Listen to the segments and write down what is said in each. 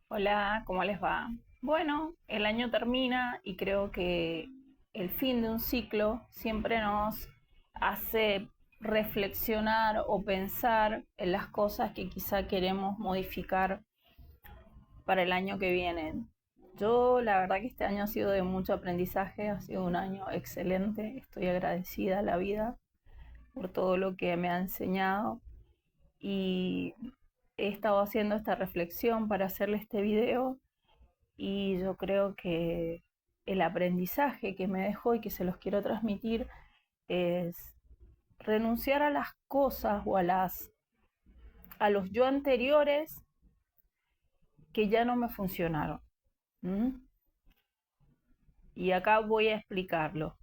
Hola, ¿cómo les va? Bueno, el año termina y creo que el fin de un ciclo siempre nos hace reflexionar o pensar en las cosas que quizá queremos modificar para el año que viene. Yo la verdad que este año ha sido de mucho aprendizaje, ha sido un año excelente, estoy agradecida a la vida por todo lo que me ha enseñado y he estado haciendo esta reflexión para hacerle este video. Y yo creo que el aprendizaje que me dejó y que se los quiero transmitir es renunciar a las cosas o a los yo anteriores que ya no me funcionaron. ¿M? Y acá voy a explicarlo.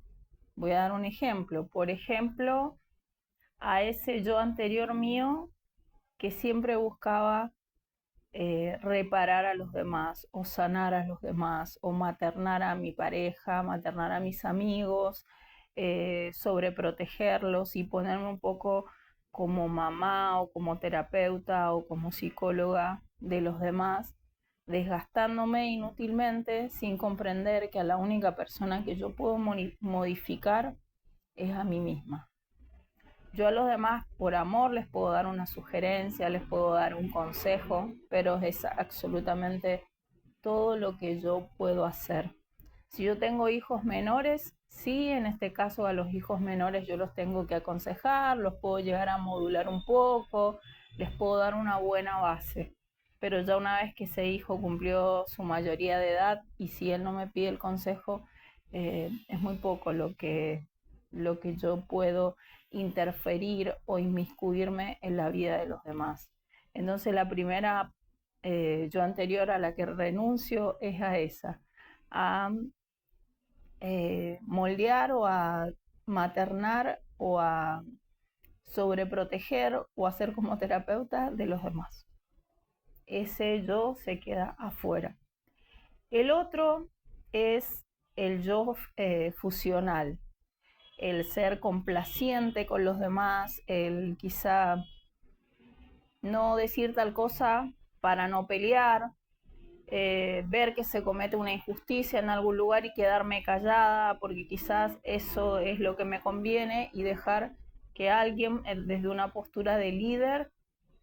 Voy a dar un ejemplo. Por ejemplo, a ese yo anterior mío que siempre buscaba reparar a los demás o sanar a los demás o maternar a mi pareja, maternar a mis amigos, sobreprotegerlos y ponerme un poco como mamá o como terapeuta o como psicóloga de los demás, desgastándome inútilmente sin comprender que a la única persona que yo puedo modificar es a mí misma. Yo a los demás, por amor, les puedo dar una sugerencia, les puedo dar un consejo, pero es absolutamente todo lo que yo puedo hacer. Si yo tengo hijos menores, sí, en este caso a los hijos menores yo los tengo que aconsejar, los puedo llegar a modular un poco, les puedo dar una buena base. Pero ya una vez que ese hijo cumplió su mayoría de edad y si él no me pide el consejo, es muy poco lo que yo puedo interferir o inmiscuirme en la vida de los demás. Entonces la primera yo anterior a la que renuncio es a esa, a moldear o a maternar o a sobreproteger o a ser como terapeuta de los demás. Ese yo se queda afuera. El otro es el yo fusional, el ser complaciente con los demás, el quizá no decir tal cosa para no pelear, ver que se comete una injusticia en algún lugar y quedarme callada porque quizás eso es lo que me conviene y dejar que alguien desde una postura de líder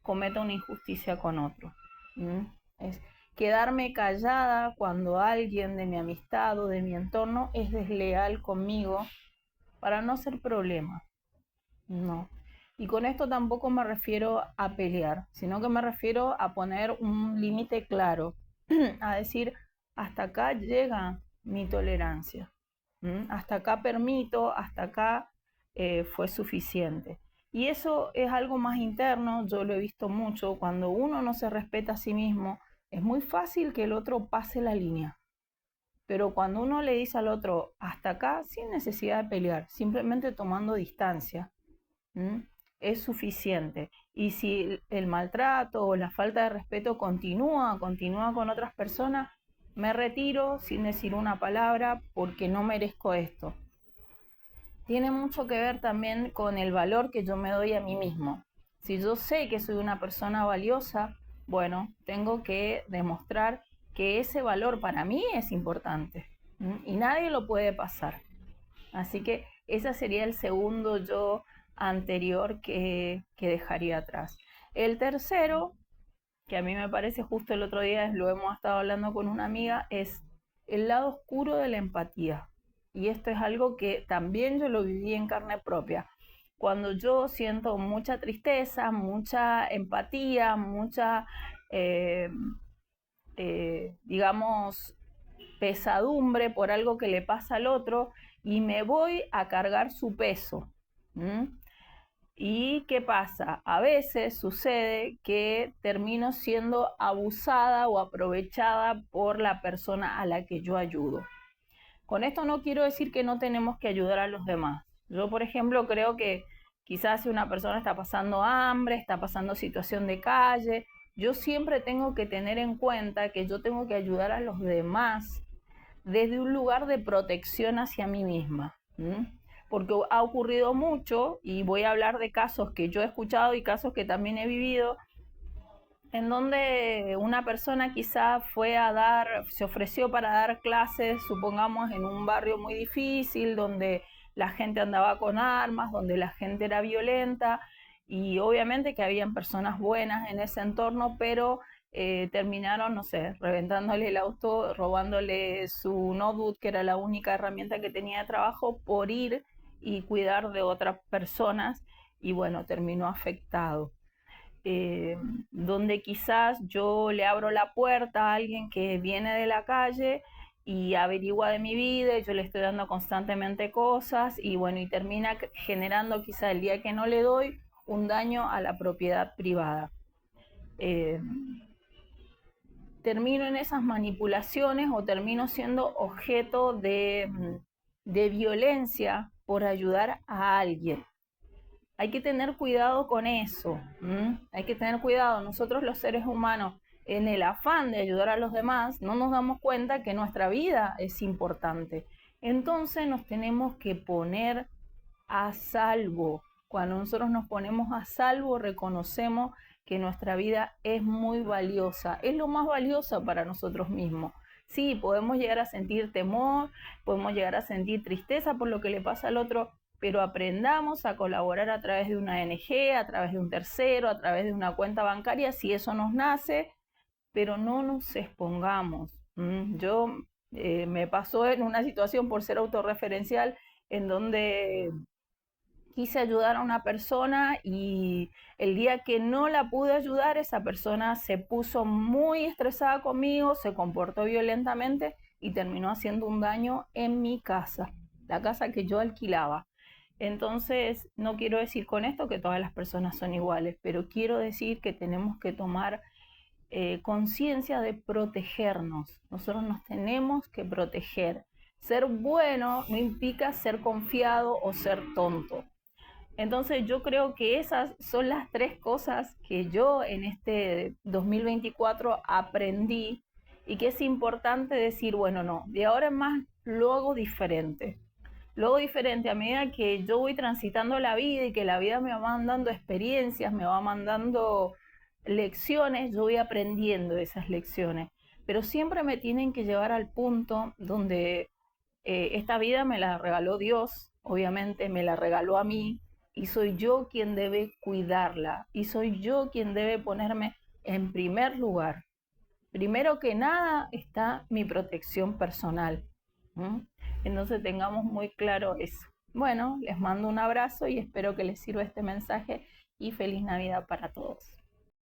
cometa una injusticia con otro. ¿Mm? Es quedarme callada cuando alguien de mi amistad o de mi entorno es desleal conmigo para no ser problema. No. Y con esto tampoco me refiero a pelear, sino que me refiero a poner un límite claro, a decir, hasta acá llega mi tolerancia, hasta acá permito, hasta acá fue suficiente. Y eso es algo más interno, yo lo he visto mucho, cuando uno no se respeta a sí mismo, es muy fácil que el otro pase la línea. Pero cuando uno le dice al otro, hasta acá, sin necesidad de pelear, simplemente tomando distancia, ¿m? Es suficiente. Y si el maltrato o la falta de respeto continúa con otras personas, me retiro sin decir una palabra porque no merezco esto. Tiene mucho que ver también con el valor que yo me doy a mí mismo. Si yo sé que soy una persona valiosa, bueno, tengo que demostrar que ese valor para mí es importante, y nadie lo puede pasar. Así que ese sería el segundo yo anterior que dejaría atrás. El tercero, que a mí me parece justo el otro día, lo hemos estado hablando con una amiga, es el lado oscuro de la empatía. Y esto es algo que también yo lo viví en carne propia. Cuando yo siento mucha tristeza, mucha empatía, mucha, eh, digamos, pesadumbre por algo que le pasa al otro y me voy a cargar su peso. ¿Mm? ¿Y qué pasa? A veces sucede que termino siendo abusada o aprovechada por la persona a la que yo ayudo. Con esto no quiero decir que no tenemos que ayudar a los demás. Yo, por ejemplo, creo que quizás si una persona está pasando hambre, está pasando situación de calle, yo siempre tengo que tener en cuenta que yo tengo que ayudar a los demás desde un lugar de protección hacia mí misma. Porque ha ocurrido mucho, y voy a hablar de casos que yo he escuchado y casos que también he vivido, en donde una persona quizá se ofreció para dar clases, supongamos, en un barrio muy difícil, donde la gente andaba con armas, donde la gente era violenta, y obviamente que habían personas buenas en ese entorno, pero terminaron, no sé, reventándole el auto, robándole su notebook, que era la única herramienta que tenía de trabajo, por ir y cuidar de otras personas, y bueno, terminó afectado. eh, Donde quizás yo le abro la puerta a alguien que viene de la calle y averigua de mi vida, y yo le estoy dando constantemente cosas, y bueno, y termina generando quizá el día que no le doy un daño a la propiedad privada. Eh, Termino en esas manipulaciones o termino siendo objeto de violencia por ayudar a alguien. Hay que tener cuidado con eso. Hay que tener cuidado. Nosotros los seres humanos, en el afán de ayudar a los demás, no nos damos cuenta que nuestra vida es importante. Entonces nos tenemos que poner a salvo. Cuando nosotros nos ponemos a salvo, reconocemos que nuestra vida es muy valiosa, es lo más valiosa para nosotros mismos. Sí, podemos llegar a sentir temor, podemos llegar a sentir tristeza por lo que le pasa al otro, pero aprendamos a colaborar a través de una ONG, a través de un tercero, a través de una cuenta bancaria, si eso nos nace, pero no nos expongamos. Yo me pasó en una situación, por ser autorreferencial, en donde quise ayudar a una persona, y el día que no la pude ayudar, esa persona se puso muy estresada conmigo, se comportó violentamente y terminó haciendo un daño en mi casa, la casa que yo alquilaba. Entonces, no quiero decir con esto que todas las personas son iguales, pero quiero decir que tenemos que tomar conciencia de protegernos. Nosotros nos tenemos que proteger. Ser bueno no implica ser confiado o ser tonto. Entonces yo creo que esas son las tres cosas que yo en este 2024 aprendí, y que es importante decir, bueno, no, de ahora en más lo hago diferente. Lo hago diferente a medida que yo voy transitando la vida y que la vida me va mandando experiencias, me va mandando lecciones, yo voy aprendiendo esas lecciones. Pero siempre me tienen que llevar al punto donde esta vida me la regaló Dios, obviamente me la regaló a mí, y soy yo quien debe cuidarla, y soy yo quien debe ponerme en primer lugar. Primero que nada está mi protección personal. ¿Mm? Entonces tengamos muy claro eso. Bueno, les mando un abrazo y espero que les sirva este mensaje, y feliz Navidad para todos.